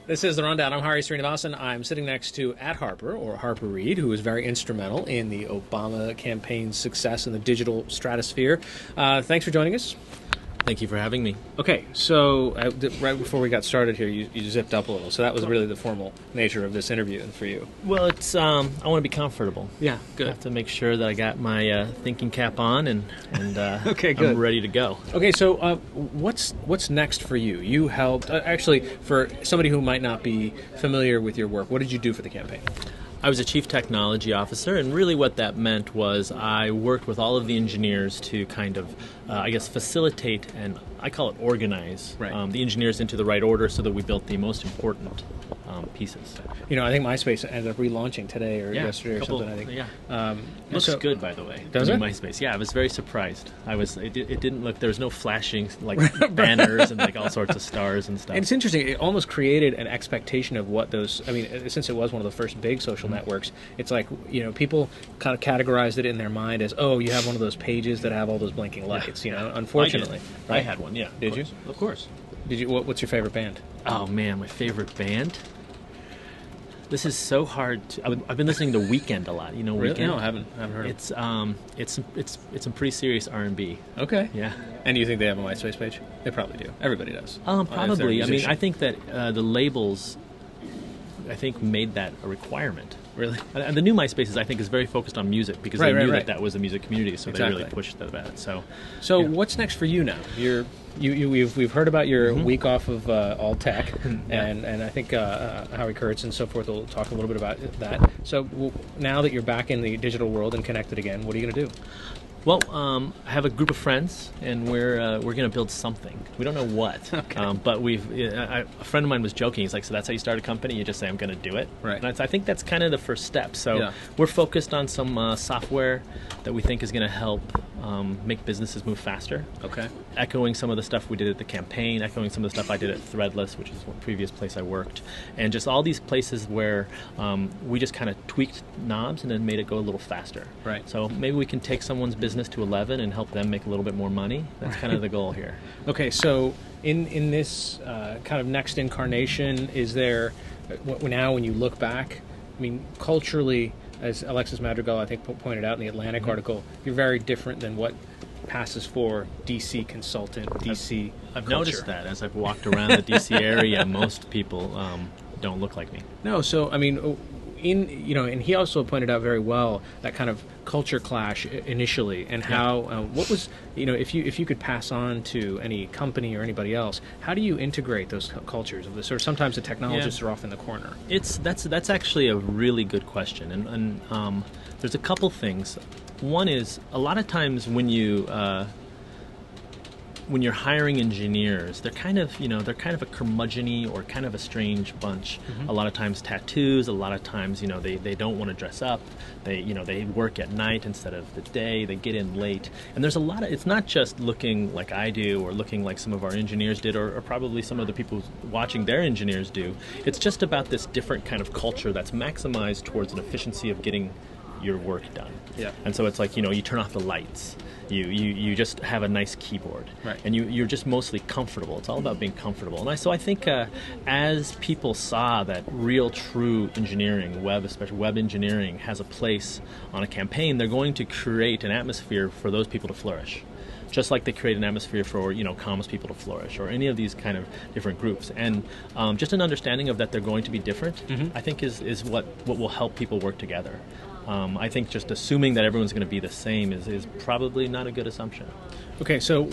This is The Rundown. I'm Hari Srinivasan. I'm sitting next to at Harper, or Harper Reed, who was very instrumental in the Obama campaign's success in the digital stratosphere. Thanks for joining us. Thank you for having me. Okay, so right before we got started here, you zipped up a little. So that was really the formal nature of this interview for you. Well, it's I want to be comfortable. Yeah, good. I have to make sure that I got my thinking cap on and okay, good. I'm ready to go. Okay, so what's next for you? You helped, actually, for somebody who might not be familiar with your work, what did you do for the campaign? I was a chief technology officer, and really what that meant was I worked with all of the engineers to kind of, facilitate and I call it organize the engineers into the right order so that we built the most important pieces. You know, I think MySpace ended up relaunching today or yesterday or something, I think. Yeah. Looks good, by the way. Does it? MySpace. Yeah, I was very surprised. It didn't look, there was no flashing like banners and like all sorts of stars and stuff. And it's interesting, it almost created an expectation of what those, I mean, since it was one of the first big social networks, it's like, you know, people kind of categorized it in their mind as, oh, you have one of those pages that have all those blinking lights, you know, unfortunately. I had one, yeah. Did you? Of course. Did you? What's your favorite band? Oh man, my favorite band? This is so hard. I've been listening to Weekend a lot. You know Weekend? Really? No, I haven't heard of it. It's some pretty serious R&B. Okay. Yeah. And you think they have a MySpace page? They probably do. Everybody does. Probably. I mean, I think that the labels, I think, made that a requirement. Really? And the new MySpace, I think, is very focused on music because they knew that was a music community, so they really pushed that. So what's next for you now? We've heard about your week off of all tech, and I think Howie Kurtz and so forth will talk a little bit about that. So now that you're back in the digital world and connected again, what are you going to do? Well, I have a group of friends, and we're going to build something. We don't know what, but a friend of mine was joking. He's like, "So that's how you start a company? You just say I'm going to do it." Right. And I think that's kind of the first step. So we're focused on some software that we think is going to help make businesses move faster. Okay. Echoing some of the stuff we did at the campaign, echoing some of the stuff I did at Threadless, which is one previous place I worked, and just all these places where we just kind of tweaked knobs and then made it go a little faster. Right. So maybe we can take someone's business to 11 and help them make a little bit more money. That's kind of the goal here. Okay, so in this kind of next incarnation, is there, now when you look back, I mean, culturally, as Alexis Madrigal, I think, pointed out in the Atlantic article, you're very different than what passes for DC consultant, DC I've culture. noticed that as I've walked around the DC area, most people don't look like me. No, so, I mean, and he also pointed out very well that kind of culture clash initially, and how what was, if you could pass on to any company or anybody else, how do you integrate those cultures of this? Or sometimes the technologists are off in the corner. That's actually a really good question, and there's a couple things. One is a lot of times when you're hiring engineers, they're kind of a curmudgeon-y or kind of a strange bunch. A lot of times tattoos, a lot of times, they don't want to dress up. They work at night instead of the day. They get in late. And there's a lot of, it's not just looking like I do or looking like some of our engineers did or probably some of the people watching their engineers do. It's just about this different kind of culture that's maximized towards an efficiency of getting your work done. Yeah. And so it's like, you turn off the lights. You just have a nice keyboard, right. And you're just mostly comfortable. It's all about being comfortable. And so I think as people saw that real, true engineering, especially web engineering, has a place on a campaign, they're going to create an atmosphere for those people to flourish. Just like they create an atmosphere for comms people to flourish, or any of these kind of different groups, and just an understanding of that they're going to be different, I think is what will help people work together. I think just assuming that everyone's going to be the same is probably not a good assumption. Okay, so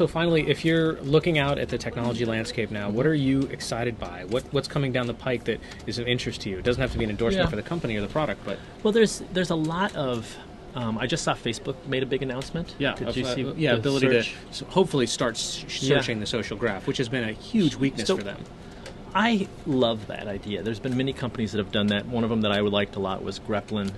finally, if you're looking out at the technology landscape now, what are you excited by? What's coming down the pike that is of interest to you? It doesn't have to be an endorsement for the company or the product, but... Well, there's a lot of... I just saw Facebook made a big announcement. Yeah, did you see? Ability to hopefully start searching the social graph, which has been a huge weakness for them. I love that idea. There's been many companies that have done that. One of them that I liked a lot was Greplin,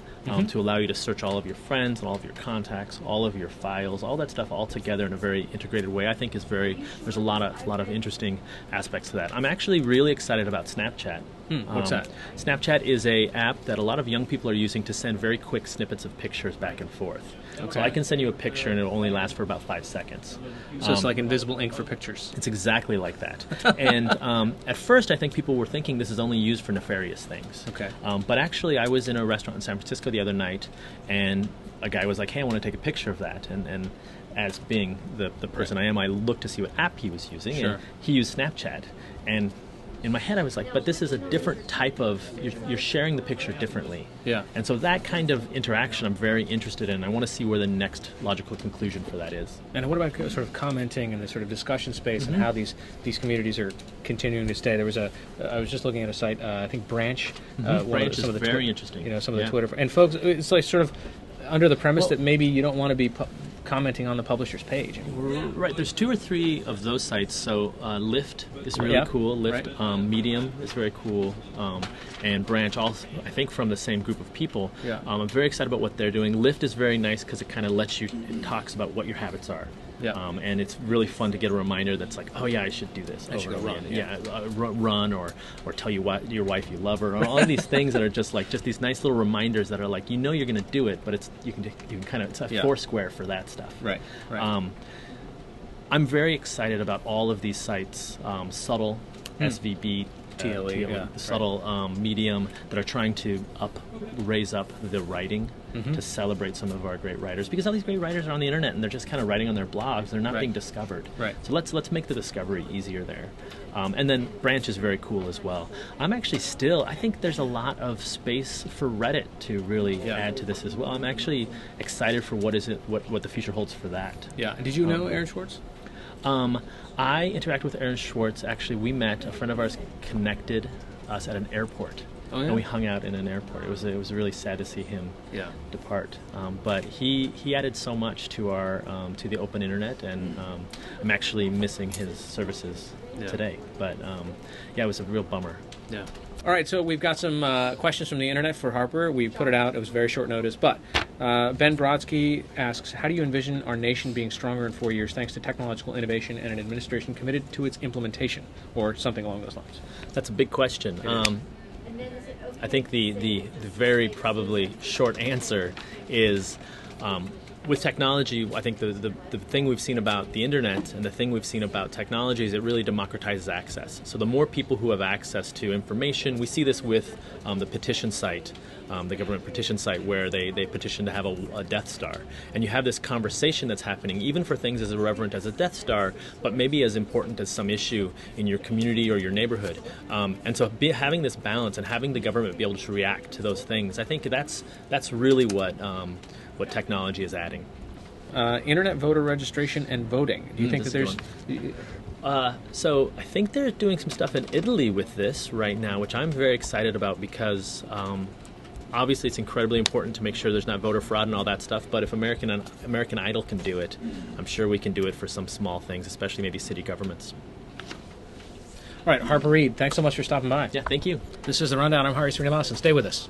to allow you to search all of your friends and all of your contacts, all of your files, all that stuff all together in a very integrated way. I think there's a lot of interesting aspects to that. I'm actually really excited about Snapchat. What's that? Snapchat is a app that a lot of young people are using to send very quick snippets of pictures back and forth. Okay. So I can send you a picture and it'll only last for about 5 seconds. So it's like invisible ink for pictures. It's exactly like that. And at first I think people were thinking this is only used for nefarious things. Okay. But actually I was in a restaurant in San Francisco the other night and a guy was like, hey, I want to take a picture of that. And as being the person I am, I looked to see what app he was using. Sure. And he used Snapchat. And in my head I was like, but this is a different type of, you're sharing the picture differently. Yeah. And so that kind of interaction I'm very interested in. I want to see where the next logical conclusion for that is. And what about sort of commenting and the sort of discussion space and how these communities are continuing to stay? There was I was just looking at a site, I think Branch. Branch is very interesting. Some of the Twitter. And folks, it's like sort of under the premise that maybe you don't want to be commenting on the publisher's page. Right, there's 2 or 3 of those sites. So Lyft is really cool. Lyft, right. Medium is very cool, and Branch, also, I think from the same group of people. Yeah. I'm very excited about what they're doing. Lyft is very nice because it kind of lets you, it talks about what your habits are. Yeah. And it's really fun to get a reminder that's like, oh yeah, I should do this. I should go run. Yeah. Run or tell your wife you love her, or all of these things that are just these nice little reminders that are like, you know you're going to do it, but you can kind of, it's a Foursquare for that stuff. Right. Right. I'm very excited about all of these sites, Subtle, SVB, TLE, Subtle, Medium, that are trying to raise up the writing to celebrate some of our great writers, because all these great writers are on the internet and they're just kind of writing on their blogs. They're not being discovered. Right. So let's make the discovery easier there. And then Branch is very cool as well. I'm actually I think there's a lot of space for Reddit to really add to this as well. I'm actually excited for what the future holds for that. Yeah. Did you know Aaron Swartz? I interact with Aaron Swartz. Actually, we met. A friend of ours connected us at an airport, and we hung out in an airport. It was really sad to see him depart. But he added so much to our to the open internet, and I'm actually missing his services today. But it was a real bummer. Yeah. All right, so we've got some questions from the internet for Harper. We put it out. It was very short notice. But Ben Brodsky asks, how do you envision our nation being stronger in 4 years thanks to technological innovation and an administration committed to its implementation, or something along those lines? That's a big question. I think the very probably short answer is with technology, I think the thing we've seen about the internet and the thing we've seen about technology is it really democratizes access. So the more people who have access to information, we see this with the petition site, the government petition site, where they petition to have a Death Star. And you have this conversation that's happening, even for things as irreverent as a Death Star, but maybe as important as some issue in your community or your neighborhood. And so having this balance and having the government be able to react to those things, I think that's really what technology is adding. Internet voter registration and voting. Do you think that there's... So I think they're doing some stuff in Italy with this right now, which I'm very excited about, because obviously it's incredibly important to make sure there's not voter fraud and all that stuff, but if American Idol can do it, I'm sure we can do it for some small things, especially maybe city governments. All right, Harper Reed, thanks so much for stopping by. Yeah, thank you. This is The Rundown. I'm Hari Srinivasan. Stay with us.